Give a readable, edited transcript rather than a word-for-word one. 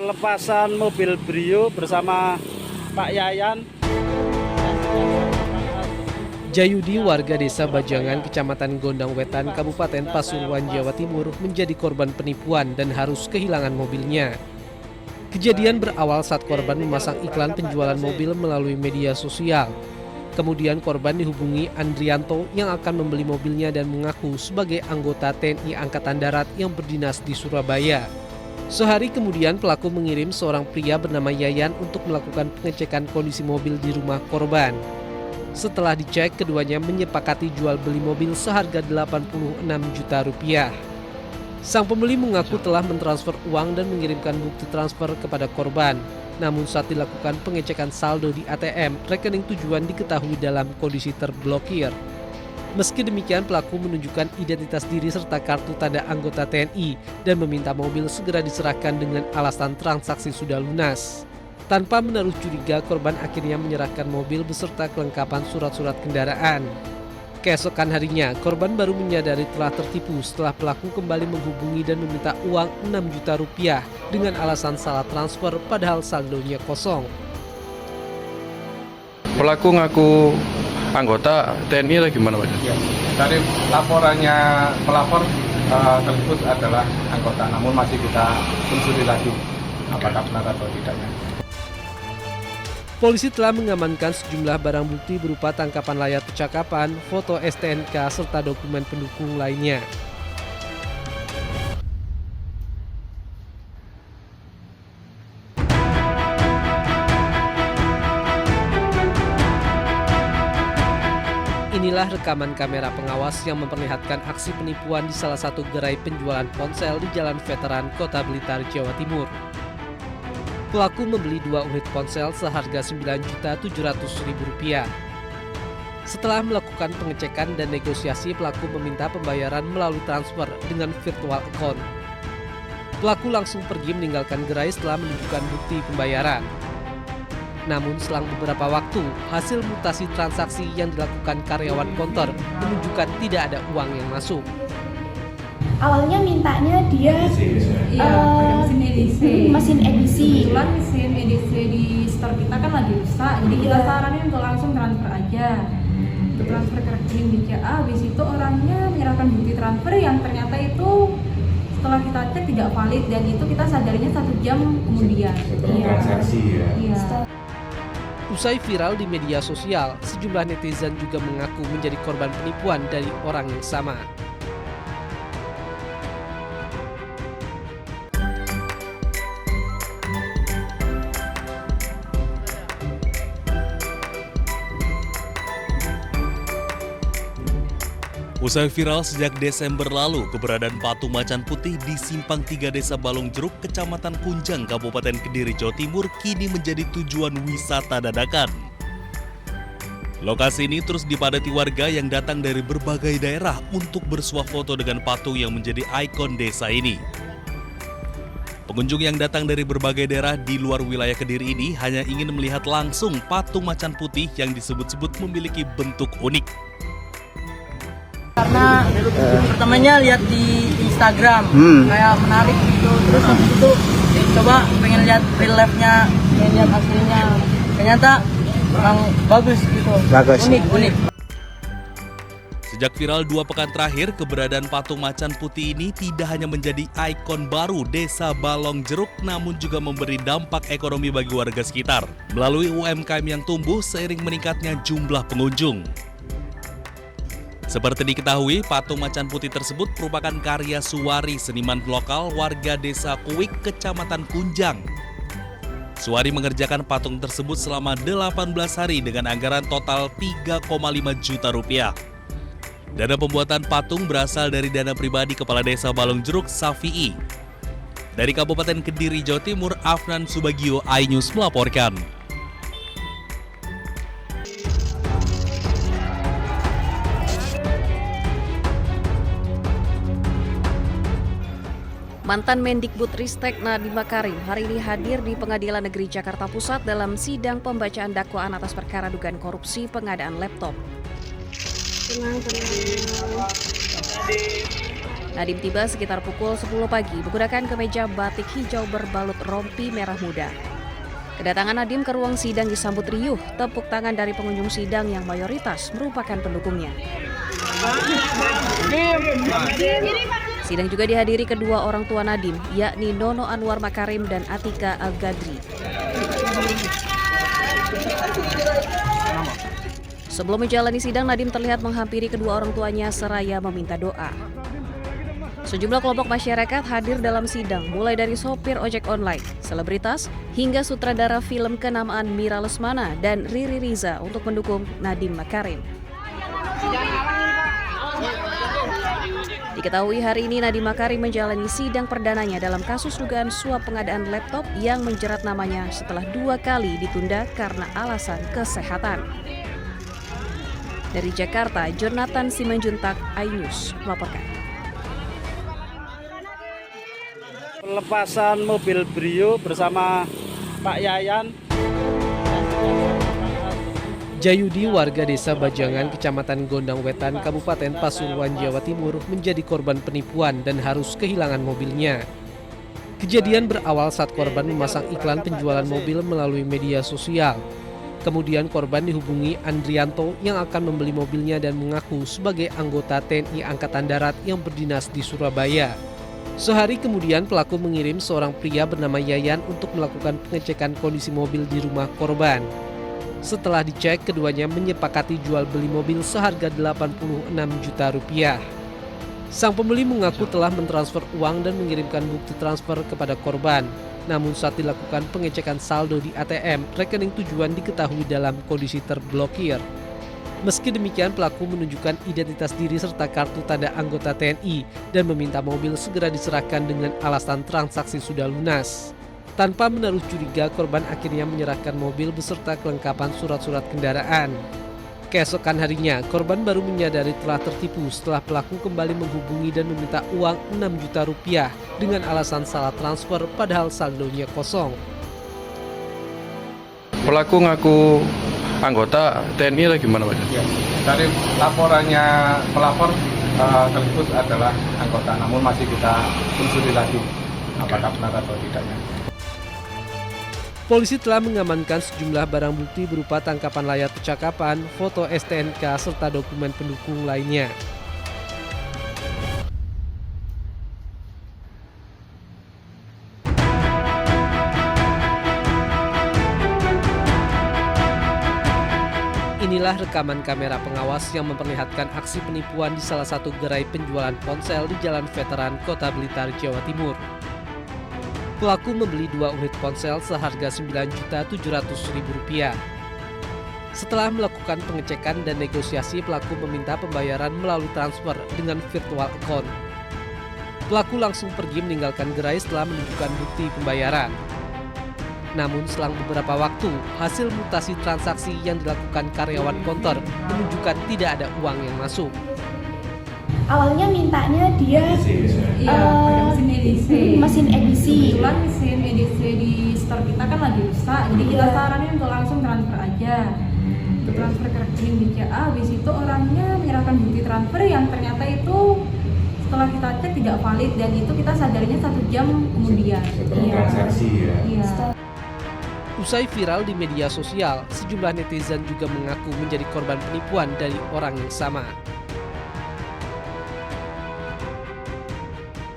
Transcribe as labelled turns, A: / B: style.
A: Pelepasan mobil Brio bersama Pak Yayan.
B: Jayudi, warga desa Bajangan, Kecamatan Gondang Wetan, Kabupaten Pasuruan, Jawa Timur, menjadi korban penipuan dan harus kehilangan mobilnya. Kejadian berawal saat korban memasang iklan penjualan mobil melalui media sosial. Kemudian korban dihubungi Andrianto yang akan membeli mobilnya dan mengaku sebagai anggota TNI Angkatan Darat yang berdinas di Surabaya. Sehari kemudian pelaku mengirim seorang pria bernama Yayan untuk melakukan pengecekan kondisi mobil di rumah korban. Setelah dicek, keduanya menyepakati jual beli mobil seharga 86 juta rupiah. Sang pembeli mengaku telah mentransfer uang dan mengirimkan bukti transfer kepada korban. Namun saat dilakukan pengecekan saldo di ATM, rekening tujuan diketahui dalam kondisi terblokir. Meski demikian, pelaku menunjukkan identitas diri serta kartu tanda anggota TNI dan meminta mobil segera diserahkan dengan alasan transaksi sudah lunas. Tanpa menaruh curiga, korban akhirnya menyerahkan mobil beserta kelengkapan surat-surat kendaraan. Keesokan harinya, korban baru menyadari telah tertipu setelah pelaku kembali menghubungi dan meminta uang 6 juta rupiah dengan alasan salah transfer padahal saldonya kosong.
C: Pelaku ngaku anggota TNI atau gimana Pak?
D: Ya, dari laporannya pelapor tersebut adalah anggota, namun masih kita telusuri lagi apakah benar atau tidaknya.
B: Polisi telah mengamankan sejumlah barang bukti berupa tangkapan layar percakapan, foto STNK, serta dokumen pendukung lainnya. Inilah rekaman kamera pengawas yang memperlihatkan aksi penipuan di salah satu gerai penjualan ponsel di Jalan Veteran, Kota Blitar, Jawa Timur. Pelaku membeli 2 unit ponsel seharga Rp9.700.000. Setelah melakukan pengecekan dan negosiasi, pelaku meminta pembayaran melalui transfer dengan virtual account. Pelaku langsung pergi meninggalkan gerai setelah menunjukkan bukti pembayaran. Namun selang beberapa waktu, hasil mutasi transaksi yang dilakukan karyawan kantor menunjukkan tidak ada uang yang masuk.
E: Awalnya mintanya dia mesin edisi.
F: Kebetulan mesin edisi di store kita kan lagi rusak, jadi kita saranin untuk langsung transfer aja. Untuk transfer ke rekening BCA, habis itu orangnya menyerahkan bukti transfer yang ternyata itu setelah kita cek tidak valid dan itu kita sadarinya 1 jam kemudian.
D: Setelah transaksi ya.
F: Iya.
B: Usai viral di media sosial, sejumlah netizen juga mengaku menjadi korban penipuan dari orang yang sama.
G: Usai viral sejak Desember lalu, keberadaan patung macan putih di Simpang 3 Desa Balong Jeruk, Kecamatan Kunjang, Kabupaten Kediri, Jawa Timur, kini menjadi tujuan wisata dadakan. Lokasi ini terus dipadati warga yang datang dari berbagai daerah untuk bersuah foto dengan patung yang menjadi ikon desa ini. Pengunjung yang datang dari berbagai daerah di luar wilayah Kediri ini hanya ingin melihat langsung patung macan putih yang disebut-sebut memiliki bentuk unik.
H: Karena pertamanya lihat di Instagram kayak menarik gitu, terus habis itu coba pengen lihat real life-nya, pengen lihat aslinya, ternyata memang bagus gitu, unik.
G: Sejak viral 2 pekan terakhir, keberadaan patung macan putih ini tidak hanya menjadi ikon baru Desa Balong Jeruk, namun juga memberi dampak ekonomi bagi warga sekitar melalui UMKM yang tumbuh seiring meningkatnya jumlah pengunjung. Seperti diketahui, patung macan putih tersebut merupakan karya Suwari, seniman lokal warga Desa Kuwik, Kecamatan Kunjang. Suwari mengerjakan patung tersebut selama 18 hari dengan anggaran total 3,5 juta rupiah. Dana pembuatan patung berasal dari dana pribadi Kepala Desa Balong Jeruk, Safi'i. Dari Kabupaten Kediri, Jawa Timur, Afnan Subagio, iNews melaporkan.
I: Mantan Mendikbudristek Nadiem Makarim hari ini hadir di Pengadilan Negeri Jakarta Pusat dalam sidang pembacaan dakwaan atas perkara dugaan korupsi pengadaan laptop.
E: Tenang.
I: Nadiem tiba sekitar pukul 10 pagi menggunakan kemeja batik hijau berbalut rompi merah muda. Kedatangan Nadiem ke ruang sidang disambut riuh, tepuk tangan dari pengunjung sidang yang mayoritas merupakan pendukungnya. Sidang juga dihadiri kedua orang tua Nadiem, yakni Nono Anwar Makarim dan Atika Al-Gadri. Sebelum menjalani sidang, Nadiem terlihat menghampiri kedua orang tuanya seraya meminta doa. Sejumlah kelompok masyarakat hadir dalam sidang, mulai dari sopir ojek online, selebritas, hingga sutradara film kenamaan Mira Lesmana dan Riri Riza untuk mendukung Nadiem Makarim. Diketahui hari ini Nadiem Makarim menjalani sidang perdananya dalam kasus dugaan suap pengadaan laptop yang menjerat namanya setelah 2 kali ditunda karena alasan kesehatan. Dari Jakarta, Jonathan Simanjuntak, iNews melaporkan.
A: Pelepasan mobil Brio bersama Pak Yayan.
B: Jayudi, warga desa Bajangan, Kecamatan Gondang Wetan, Kabupaten Pasuruan, Jawa Timur, menjadi korban penipuan dan harus kehilangan mobilnya. Kejadian berawal saat korban memasang iklan penjualan mobil melalui media sosial. Kemudian korban dihubungi Andrianto yang akan membeli mobilnya dan mengaku sebagai anggota TNI Angkatan Darat yang berdinas di Surabaya. Sehari kemudian pelaku mengirim seorang pria bernama Yayan untuk melakukan pengecekan kondisi mobil di rumah korban. Setelah dicek, keduanya menyepakati jual beli mobil seharga 86 juta rupiah. Sang pembeli mengaku telah mentransfer uang dan mengirimkan bukti transfer kepada korban. Namun saat dilakukan pengecekan saldo di ATM, rekening tujuan diketahui dalam kondisi terblokir. Meski demikian, pelaku menunjukkan identitas diri serta kartu tanda anggota TNI dan meminta mobil segera diserahkan dengan alasan transaksi sudah lunas. Tanpa menaruh curiga, korban akhirnya menyerahkan mobil beserta kelengkapan surat-surat kendaraan. Keesokan harinya, korban baru menyadari telah tertipu setelah pelaku kembali menghubungi dan meminta uang 6 juta rupiah dengan alasan salah transfer padahal saldonya kosong.
C: Pelaku ngaku anggota TNI atau gimana Pak?
D: Ya, dari laporannya pelapor tersebut adalah anggota, namun masih kita telusuri lagi apakah benar atau tidaknya.
B: Polisi telah mengamankan sejumlah barang bukti berupa tangkapan layar percakapan, foto STNK, serta dokumen pendukung lainnya. Inilah rekaman kamera pengawas yang memperlihatkan aksi penipuan di salah satu gerai penjualan ponsel di Jalan Veteran, Kota Blitar, Jawa Timur. Pelaku membeli 2 unit ponsel seharga Rp9.700.000. Setelah melakukan pengecekan dan negosiasi, pelaku meminta pembayaran melalui transfer dengan virtual account. Pelaku langsung pergi meninggalkan gerai setelah menunjukkan bukti pembayaran. Namun selang beberapa waktu, hasil mutasi transaksi yang dilakukan karyawan konter menunjukkan tidak ada uang yang masuk.
E: Awalnya mintanya dia mesin edisi.
F: Kebetulan mesin edisi di store kita kan lagi rusak, jadi kita saranin untuk langsung transfer aja. Untuk transfer ke rekening BCA, habis itu orangnya menyerahkan bukti transfer yang ternyata itu setelah kita cek tidak valid, dan itu kita sadarinya 1 jam kemudian.
D: Transaksi ya.
F: Iya.
B: Usai viral di media sosial, sejumlah netizen juga mengaku menjadi korban penipuan dari orang yang sama.